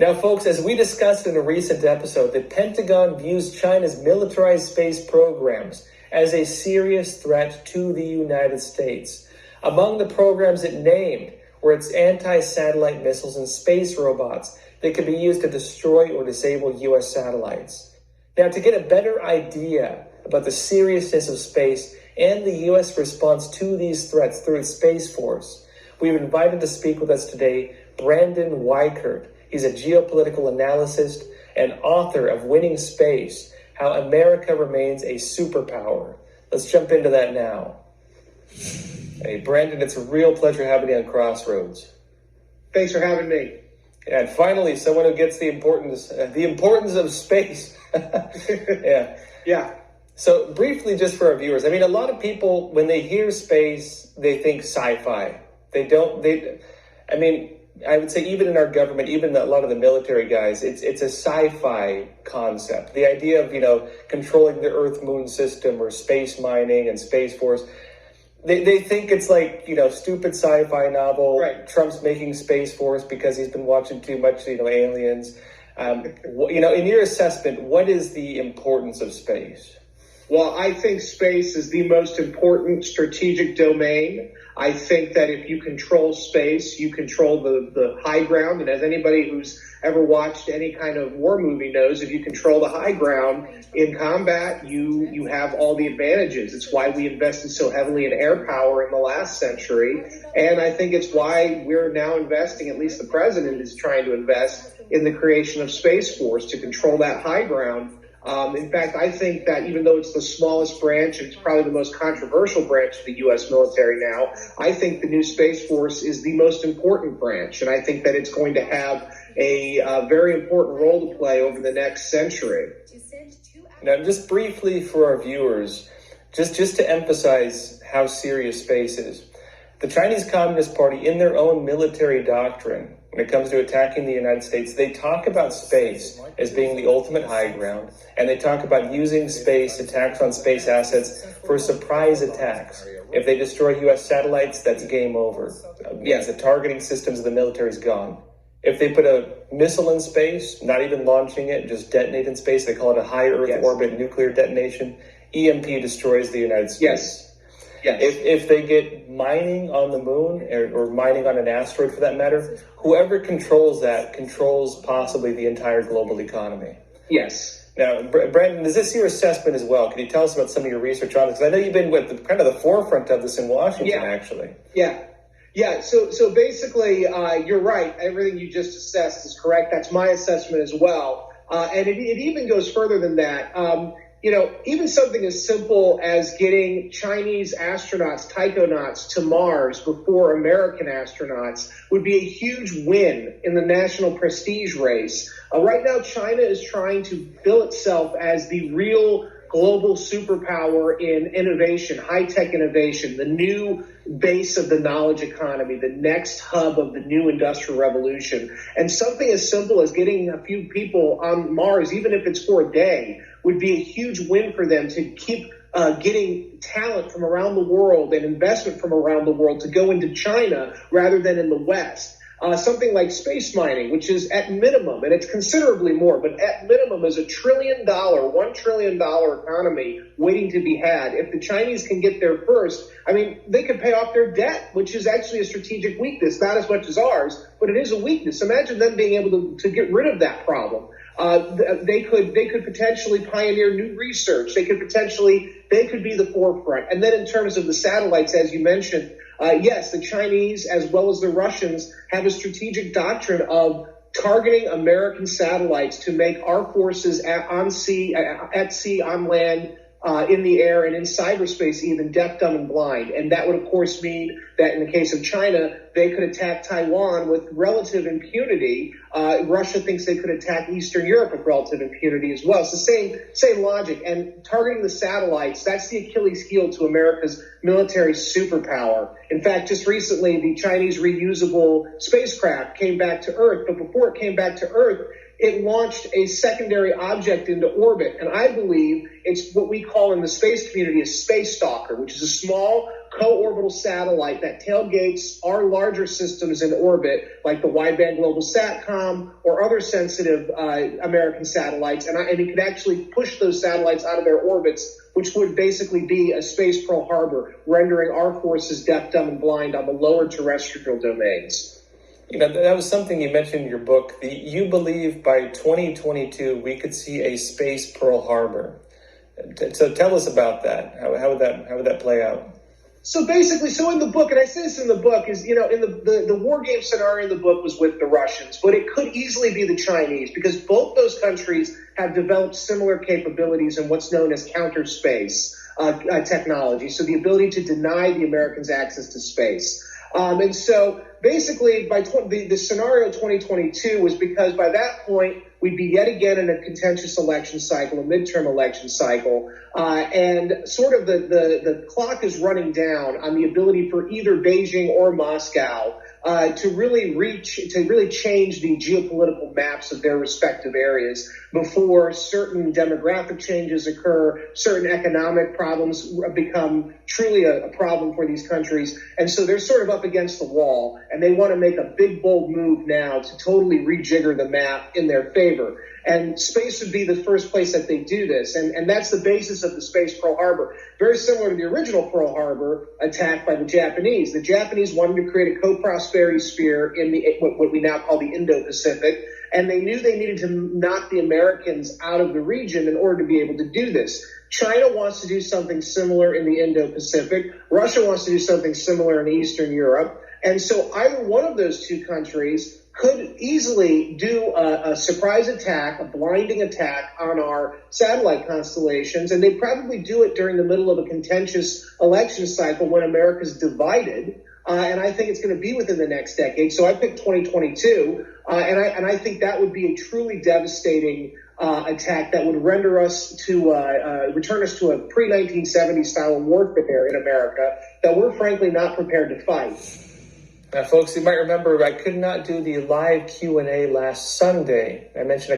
Now, folks, as we discussed in a recent episode, the Pentagon views China's militarized space programs as a serious threat to the United States. Among the programs it named were its anti-satellite missiles and space robots that could be used to destroy or disable U.S. satellites. Now, to get a better idea about the seriousness of space and the U.S. response to these threats through its Space Force, we've invited to speak with us today Brandon Weichert. He's a geopolitical analyst and author of Winning Space, How America Remains a Superpower. Let's jump into that now. Hey, Brandon, it's a real pleasure having you on Crossroads. Thanks for having me. And finally, someone who gets the importance of space. Yeah. So briefly, just for our viewers, I mean, a lot of people, when they hear space, they think sci-fi. I would say even in our government, even a lot of the military guys, it's a sci-fi concept. The idea of, controlling the Earth-Moon system or space mining and Space Force, they think it's like, stupid sci-fi novel. Right. Trump's making Space Force because he's been watching too much, aliens. In your assessment, what is the importance of space? Well, I think space is the most important strategic domain. I think that if you control space, you control the high ground. And as anybody who's ever watched any kind of war movie knows, if you control the high ground in combat, you have all the advantages. It's why we invested so heavily in air power in the last century. And I think it's why we're now investing, at least the president is trying to invest in the creation of Space Force to control that high ground. In fact, I think that even though it's the smallest branch, and it's probably the most controversial branch of the U.S. military now, I think the new Space Force is the most important branch. And I think that it's going to have a very important role to play over the next century. Now, just briefly for our viewers, just to emphasize how serious space is, the Chinese Communist Party, in their own military doctrine, when it comes to attacking the United States, they talk about space as being the ultimate high ground, and they talk about using space, attacks on space assets, for surprise attacks. If they destroy U.S. satellites, that's game over. Yes, the targeting systems of the military is gone. If they put a missile in space, not even launching it, just detonate in space, they call it a high Earth orbit nuclear detonation, EMP destroys the United States. Yes. If they get mining on the moon or mining on an asteroid for that matter, whoever controls that controls possibly the entire global economy. Yes. Now, Brandon, is this your assessment as well? Can you tell us about some of your research on this? Because I know you've been with the forefront of this in Washington, actually. Yeah. So basically, you're right. Everything you just assessed is correct. That's my assessment as well. And it even goes further than that. Even something as simple as getting Chinese astronauts, taikonauts, to Mars before American astronauts would be a huge win in the national prestige race. Right now, China is trying to bill itself as the real global superpower in innovation, high-tech innovation, the new base of the knowledge economy, the next hub of the new industrial revolution. And something as simple as getting a few people on Mars, even if it's for a day, would be a huge win for them to keep getting talent from around the world and investment from around the world to go into China rather than in the West. Something like space mining, which is at minimum, and it's considerably more, but at minimum is $1 trillion economy waiting to be had. If the Chinese can get there first, they could pay off their debt, which is actually a strategic weakness, not as much as ours, but it is a weakness. Imagine them being able to get rid of that problem. They could potentially pioneer new research. They could be the forefront. And then in terms of the satellites, as you mentioned, yes, the Chinese as well as the Russians have a strategic doctrine of targeting American satellites to make our forces at sea, on land, in the air, and in cyberspace even deaf, dumb, and blind. And that would, of course, mean that in the case of China, they could attack Taiwan with relative impunity. Russia thinks they could attack Eastern Europe with relative impunity as well. It's the same logic. And targeting the satellites, that's the Achilles heel to America's military superpower. In fact, just recently, the Chinese reusable spacecraft came back to Earth. But before it came back to Earth, it launched a secondary object into orbit. And I believe it's what we call in the space community a space stalker, which is a small co-orbital satellite that tailgates our larger systems in orbit, like the wideband global SATCOM or other sensitive American satellites, and it could actually push those satellites out of their orbits, which would basically be a space Pearl Harbor, rendering our forces deaf, dumb, and blind on the lower terrestrial domains. You know, that was something you mentioned in your book. You believe by 2022 we could see a space Pearl Harbor. So tell us about that. How would that play out? So basically, in the book, and I say this in the book, is, in the war game scenario in the book was with the Russians, but it could easily be the Chinese, because both those countries have developed similar capabilities in what's known as counter space technology. So the ability to deny the Americans access to space. And so basically, by the scenario 2022 was because by that point, we'd be yet again in a contentious election cycle, a midterm election cycle, and sort of the clock is running down on the ability for either Beijing or Moscow to really change the geopolitical maps of their respective areas before certain demographic changes occur, certain economic problems become truly a problem for these countries. And so they're sort of up against the wall, and they want to make a big, bold move now to totally rejigger the map in their favor. And space would be the first place that they do this. And that's the basis of the space Pearl Harbor. Very similar to the original Pearl Harbor attack by the Japanese. The Japanese wanted to create a co-prosperity sphere in what we now call the Indo-Pacific. And they knew they needed to knock the Americans out of the region in order to be able to do this. China wants to do something similar in the Indo-Pacific. Russia wants to do something similar in Eastern Europe. And so either one of those two countries could easily do a surprise attack, a blinding attack on our satellite constellations, and they probably do it during the middle of a contentious election cycle when America's divided. And I think it's going to be within the next decade. So I picked 2022, and I think that would be a truly devastating attack that would render us to return us to a pre-1970 style of warfare in America that we're frankly not prepared to fight. Now, folks, you might remember I could not do the live Q&A last Sunday. I mentioned